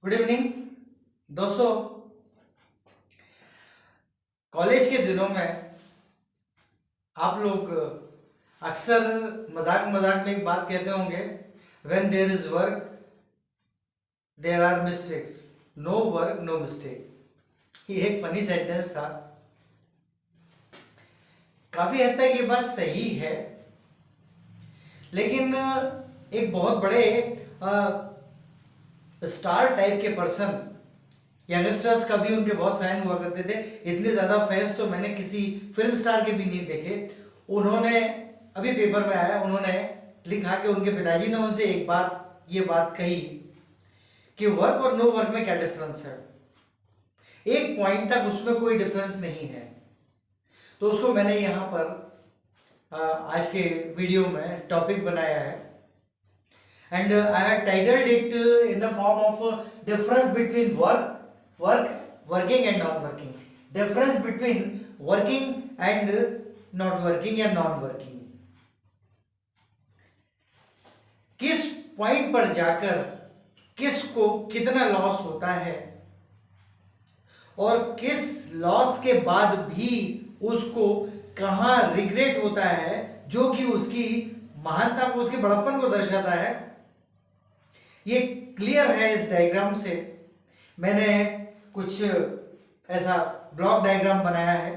Good evening दोस्तों। College के दिनों में आप लोग अक्सर मजाक मजाक में एक बात कहते होंगे, when there is work there are mistakes, no work no mistake. ये एक फनी सेंटेंस था। काफी हद तक ये बात सही है, लेकिन एक बहुत बड़े स्टार टाइप के पर्सन, यंगस्टर्स का भी उनके बहुत फैन हुआ करते थे। इतने ज्यादा फैंस तो मैंने किसी फिल्म स्टार के भी नहीं देखे। उन्होंने अभी पेपर में आया, उन्होंने लिखा कि उनके पिताजी ने उनसे ये बात कही कि वर्क और नो वर्क में क्या डिफरेंस है। एक पॉइंट तक उसमें कोई डिफरेंस नहीं है। तो उसको मैंने यहाँ पर आज के वीडियो में टॉपिक बनाया है, and I had titled it in the form of difference between working and non-working. Difference between working and not working या non-working. किस पॉइंट पर जाकर किसको कितना लॉस होता है और किस लॉस के बाद भी उसको कहाँ रिग्रेट होता है, जो कि उसकी महानता को, उसके बड़प्पन को दर्शाता है। ये क्लियर है इस डायग्राम से। मैंने कुछ ऐसा ब्लॉक डायग्राम बनाया है,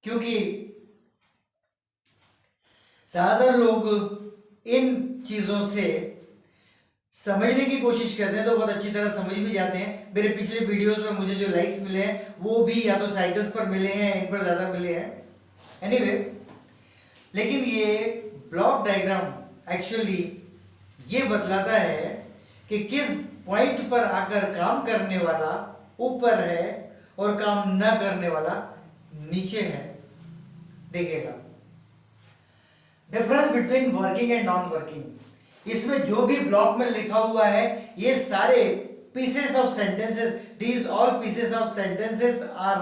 क्योंकि ज्यादातर लोग इन चीजों से समझने की कोशिश करते हैं तो बहुत अच्छी तरह समझ भी जाते हैं। मेरे पिछले वीडियोस में मुझे जो लाइक्स मिले हैं वो भी या तो साइकिल्स पर मिले हैं, इन पर ज्यादा मिले हैं। एनीवे, लेकिन ये ब्लॉक डायग्राम एक्चुअली ये बतलाता है कि किस पॉइंट पर आकर काम करने वाला ऊपर है और काम न करने वाला नीचे है। देखिएगा, difference between working and non working. इसमें जो भी ब्लॉक में लिखा हुआ है, ये सारे pieces of sentences, these all pieces of sentences are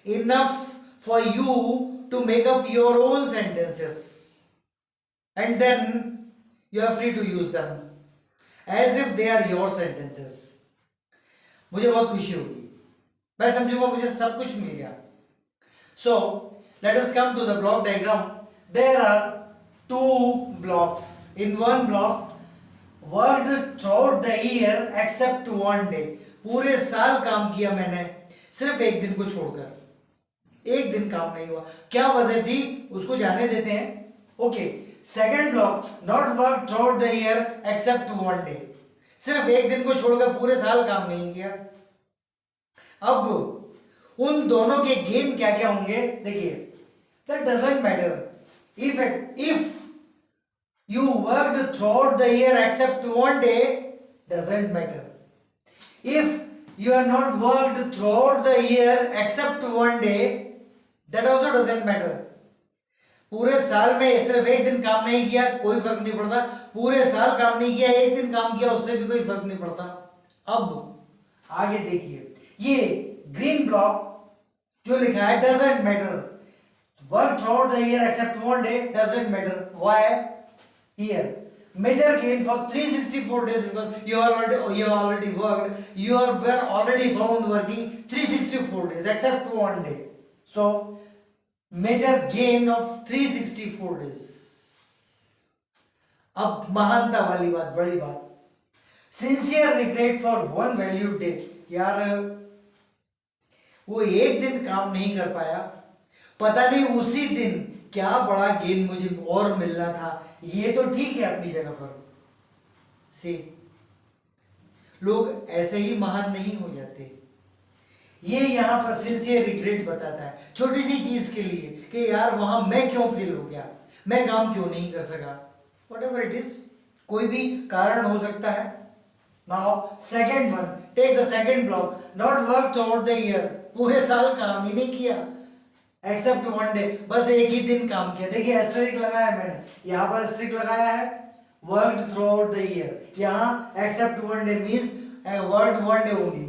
enough for you to make up your own sentences and then you are free to use them as if they are your sentences. मुझे बहुत खुशी होगी, मैं समझूंगा मुझे सब कुछ मिल गया। So let us come to the block diagram. There are two blocks. In one block, worked throughout the year except one day. पूरे साल काम किया मैंने, सिर्फ एक दिन को छोड़कर। एक दिन काम नहीं हुआ, क्या वजह थी उसको जाने देते हैं। Okay, second block, not work through the year except one day. सिर्फ एक दिन को छोड़कर पूरे साल काम नहीं किया। अब उन दोनों के गेन क्या क्या होंगे देखिए। That doesn't matter if you worked through the year except one day, doesn't matter if you are not worked through the year except one day, that also doesn't matter. पूरे साल में सिर्फ एक दिन काम नहीं किया, कोई फर्क नहीं पड़ता। पूरे साल काम नहीं किया, एक दिन काम किया, उससे भी कोई फर्क नहीं पड़ता। अब आगे देखिए, ये ग्रीन ब्लॉक जो लिखा है, doesn't matter, work through the year except one day, doesn't matter. Why? Here major gain for 364 days because you already worked, were already found working 364 days except one day. So major gain of 364 days। अब महानता वाली बात, बड़ी बात, sincere regret for one valued day. यार वो एक दिन काम नहीं कर पाया, पता नहीं उसी दिन क्या बड़ा गेन मुझे और मिलना था। ये तो ठीक है अपनी जगह पर, से लोग ऐसे ही महान नहीं हो जाते। ये यहां पर सिंसियर रिग्रेट बताता है छोटी सी चीज के लिए कि यार वहां मैं क्यों फेल हो गया, मैं काम क्यों नहीं कर सका। व्हाटएवर इट इज, कोई भी कारण हो सकता है। Now second one, take the second block, not work through the year, पूरे साल काम ही नहीं किया एक्सेप्ट वन डे, बस एक ही दिन काम किया। देखिए एस्टेरिक लगाया है मैंने, यहां पर एस्टेरिक लगाया है, worked throughout the year, यहां except one day means worked one day only.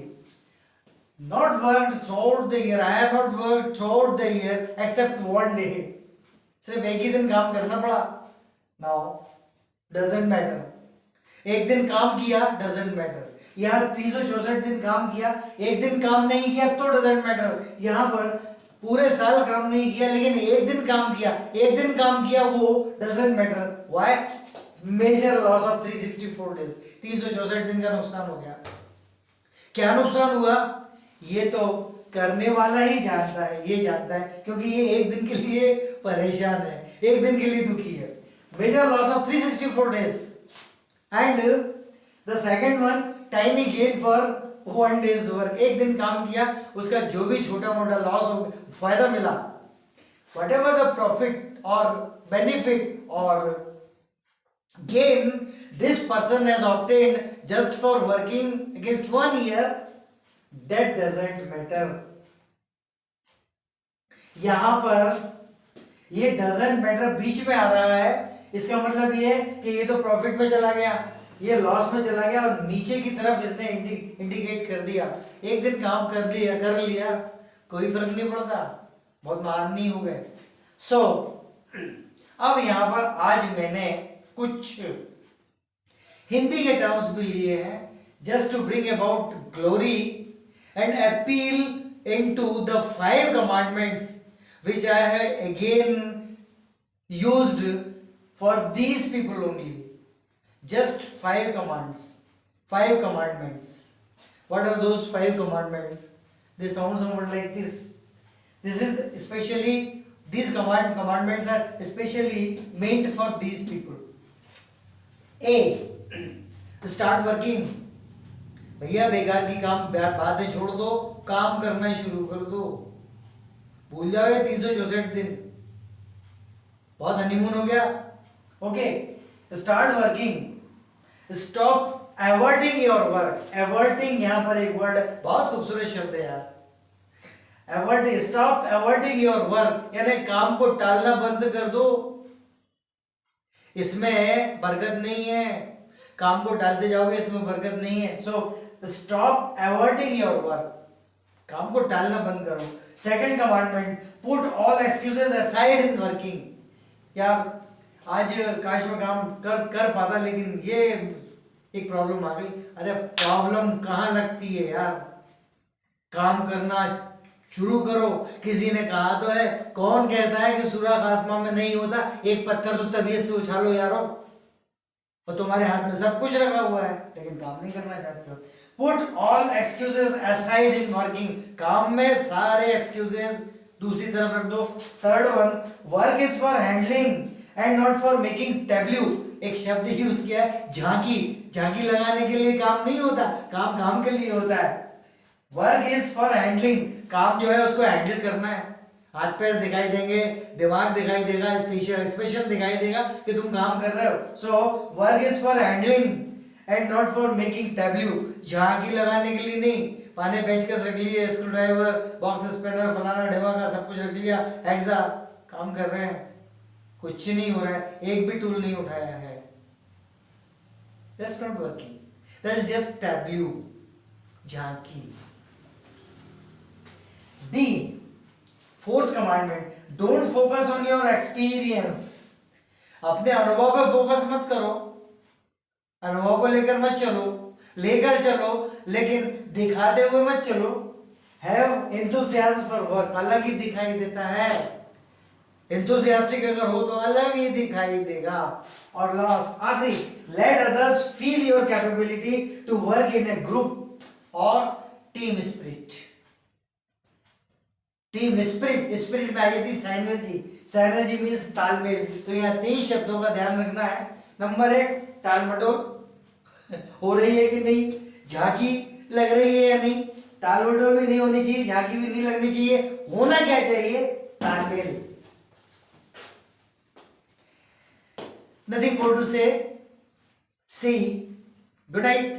Not worked throughout the year, I have not worked throughout the year except one day. सिर्फ एक ही दिन काम करना पड़ा। Now doesn't matter, एक दिन काम किया, doesn't matter। यहाँ 364 दिन काम किया, एक दिन काम नहीं किया तो डजेंट मैटर। यहाँ पर पूरे साल काम नहीं किया लेकिन एक दिन काम किया, एक दिन काम किया वो doesn't matter. Why? Major loss of 364 days, 364 दिन का नुकसान हो गया। क्या नुकसान हुआ ये तो करने वाला ही जानता है, ये जानता है, क्योंकि ये एक दिन के लिए परेशान है, एक दिन के लिए दुखी है। Major loss of 364 days and the second one tiny gain for 1 days work. एक दिन काम किया, उसका जो भी छोटा मोटा लॉस हो, फायदा मिला, वट एवर द प्रॉफिट और बेनिफिट और gain this person has obtained just for working against 1 year, that doesn't matter। यहां पर ये doesn't matter बीच में आ रहा है, इसका मतलब ये है कि ये तो प्रॉफिट में चला गया, ये लॉस में चला गया और नीचे की तरफ इसने इंडिकेट कर दिया। एक दिन काम कर लिया कोई फर्क नहीं पड़ता, बहुत महान नहीं हो गए। सो अब यहां पर आज मैंने कुछ हिंदी के टर्म्स भी लिए हैं, just to bring about glory and appeal into the 5 commandments which I have again used for these people only. Just 5 commands, 5 commandments. What are those 5 commandments? They sound somewhat like this. This is especially, these commandments are especially meant for these people. A, start working. भैया बेकार की बातें छोड़ दो, काम करना शुरू कर दो। भूल जाओ ये 364 दिन, बहुत हनीमून हो गया। Okay, start working. Stop averting your work. Averting यहां पर एक वर्ड है, बहुत खूबसूरत शब्द है यार। एवर्टिंग, स्टॉप एवर्टिंग योर वर्क, यानी काम को टालना बंद कर दो। इसमें बरकत नहीं है, काम को टालते जाओगे इसमें बरकत नहीं है। So stop averting your work, काम को टालना बंद करो। Second commandment, put all excuses aside in working. यार आज काश में काम कर पाता, लेकिन ये एक प्रॉब्लम आ गई। अरे प्रॉब्लम कहाँ लगती है यार, काम करना शुरू करो। किसी ने कहा तो है, कौन कहता है कि सुराख आसमान में नहीं होता, एक पत्थर तो तबीयत से उछालो यारो। और तुम्हारे हाथ में सब कुछ रखा हुआ है लेकिन काम नहीं करना चाहते हो। Put all excuses aside in working, काम में सारे एक्सक्यूजेस दूसरी तरफ रख दो। Third one, work is for handling and not for making tableau. एक शब्द यूज किया है, झांकी। झांकी लगाने के लिए काम नहीं होता, काम काम के लिए होता है। वर्क इज फॉर हैंडलिंग, काम जो है उसको हैंडल करना है। हाथ पैर दिखाई देंगे, दिमाग दिखाई देगा, फेशियल एक्सप्रेशन दिखाई देगा कि तुम काम कर रहे हो। So work is for handling and not for making tableau. झांकी लगाने के लिए नहीं, पाने पेचकस रख लिए, स्क्रू ड्राइवर, बॉक्स स्पैनर, फलाना ढिमाका सब कुछ रख लिया, हेक्सा, काम कर रहे हैं, कुछ नहीं हो रहा है, एक भी टूल नहीं उठाया है। That's not working, that's just tableau, झांकी। The, fourth commandment, don't focus on your experience. अपने अनुभव पे फोकस मत करो, अनुभव को लेकर मत चलो, लेकर चलो लेकिन दिखाते हुए मत चलो। हैव एंथुसियाज्म फॉर वर्क, अलग ही दिखाई देता है। एंथुसियास्टिक अगर हो तो अलग ही दिखाई देगा। और लास्ट आखिरी, let others feel your capability to work in a group और team spirit. Team spirit, spirit में आई थी साइनर्जी। साइनर्जी मीन्स तालमेल। तो यहाँ 3 शब्दों का ध्यान रखना है। नंबर 1, टालमटोल हो रही है कि नहीं, झांकी लग रही है या नहीं। टालमटोल भी नहीं होनी चाहिए, झांकी भी नहीं लगनी चाहिए। होना क्या चाहिए, तालमेल। नथिंग मोर टू से, सी गुड नाइट।